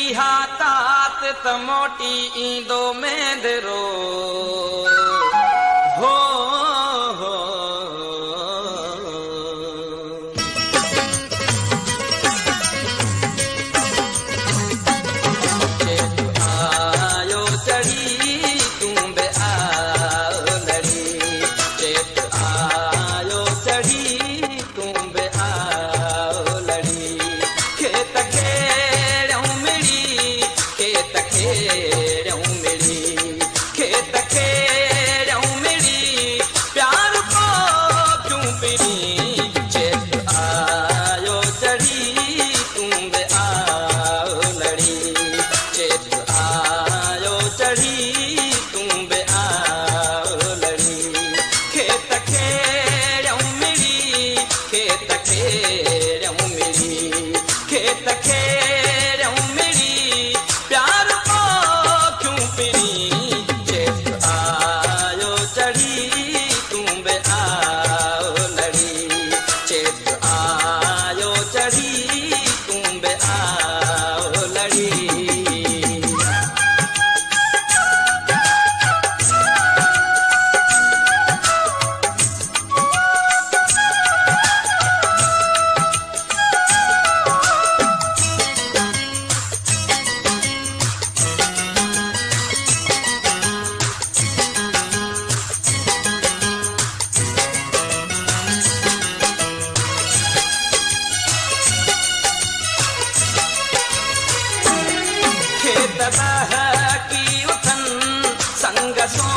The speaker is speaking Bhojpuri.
इहा तात त मोटी ईंदो मेंदरो हो हो आयो चढ़ी तूं बे आओ लड़ी चेत आयो चढ़ी तूं बे आओ लड़ी खेत खेड़ऊं मिड़ी खेत खेड़ऊं मिड़ी खेत खेड़ऊं मिड़ी प्यार को क्यों पिरी चेत आयो चढ़ी तूं बे आओ लड़ी चेत आयो चढ़ी तूं बे आओ लड़ी खेत खेड़ऊं मिड़ी खेत खेड़ऊं मिड़ी खेत खेड़ऊं मिड़ी प्यार को क्यों पिरी चेत आयो चढ़ी तूं बे आओ लड़ी चेत आयो चढ़ी तूं बे आओ लड़ी खेत बहकी उथन संग सो